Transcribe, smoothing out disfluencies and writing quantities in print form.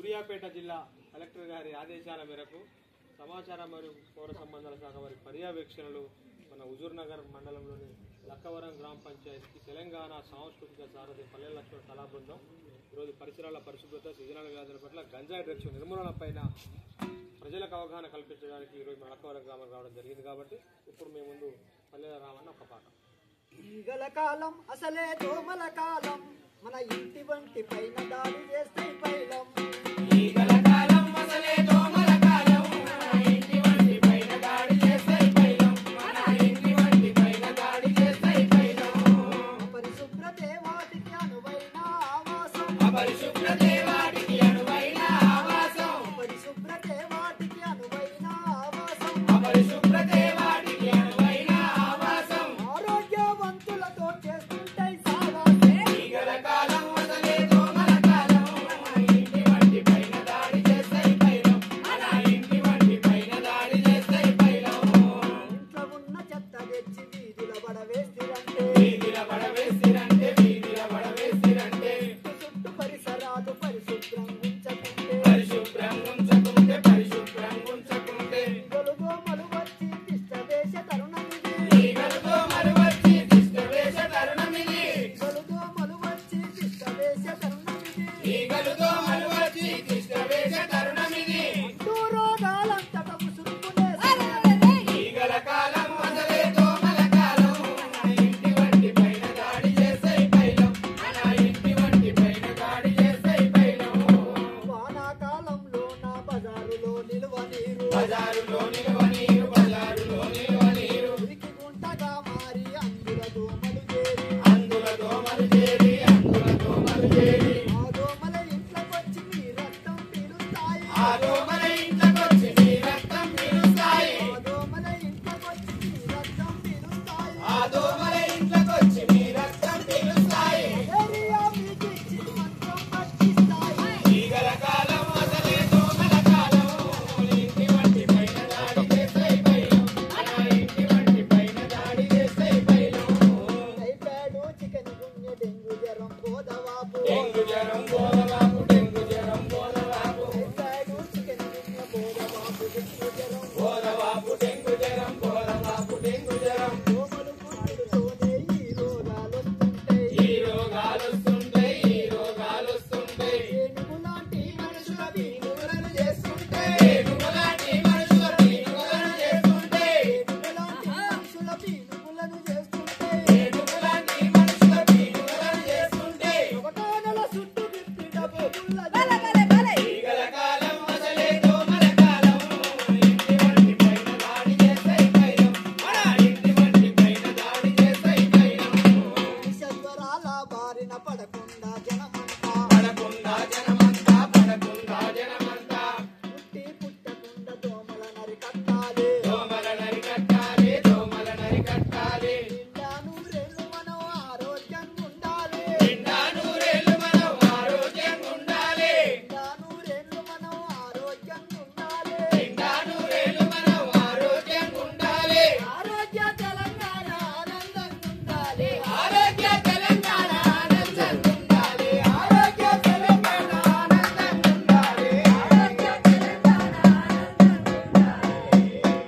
సూర్యాపేట జిల్లా కలెక్టర్ గారి ఆదేశాల మేరకు సమాచారం మరియు పౌర సంబంధాల శాఖ వారి పర్యవేక్షణలు మన హుజూర్నగర్ మండలంలోని లక్కవరం గ్రామ పంచాయతీకి తెలంగాణ సాంస్కృతిక సారథి పల్లె లక్ష్మణ కళా బృందం ఈరోజు పరిసరాల పరిశుభ్రత సీజనల్ వ్యాధుల పట్ల గంజాయి డ్రగ్స్ నిర్మూలన పైన ప్రజలకు అవగాహన కల్పించడానికి ఈరోజు మన లక్కవరం గ్రామం రావడం జరిగింది. కాబట్టి ఇప్పుడు మేము ముందు పల్లెల రామన్న ఒక పాట. ఈగల కాలం అసలే దోమల కాలం, మన ఇంటి వంటి పైన దాడి చేస్తే పైలం. ఈగల కాలం అసలే దోమల కాలం, మన ఇంటి వంటి పైన దాడి చేస్తే పైలం. మన ఇంటి వంటి పైన దాడి చేస్తే పైలం. అపరిశుభ్రతే వాటికి అనువైన ఆవాసం, అపరిశుభ్రతే వాటికి అనువైన ఆవాసం, అపరిశుభ్రతే వాటికి అనువైన ఆవాసం, అపరిశుభ్రతే వాటికి అనువైన ఆవాసం. ఆరోగ్యవంతులతో చేస్తుంటాయి సావాసే. ఈగల కాలం అసలే దోమల కాలం, మన ఇంటి వంటి పైన దాడి చేస్తే పైలం. మన ఇంటి వంటి పైన దాడి చేస్తే పైలం. ఇంట్లో ఉన్న చెత్త తెచ్చి వీధిల పడవేసిరంటే, వీధిల పడవేసిరంటే, వీధిల పడవేసిరంటే. చుట్టూ పరిసరాలు పరిశుభ్రం ఉంచకుంటే, పరిశుభ్రం ఉంచకుంటే, పరిశుభ్రం ఉంచకుంటే. ఈగలు దోమలు వచ్చి తిష్ట వేసే తరుణమిది. ఈగలు దోమలు వచ్చి తిష్ట వేసే తరుణమిది. ఈగలు దోమలు వచ్చి తిష్ట వేసే తరుణమిది. ఈగలు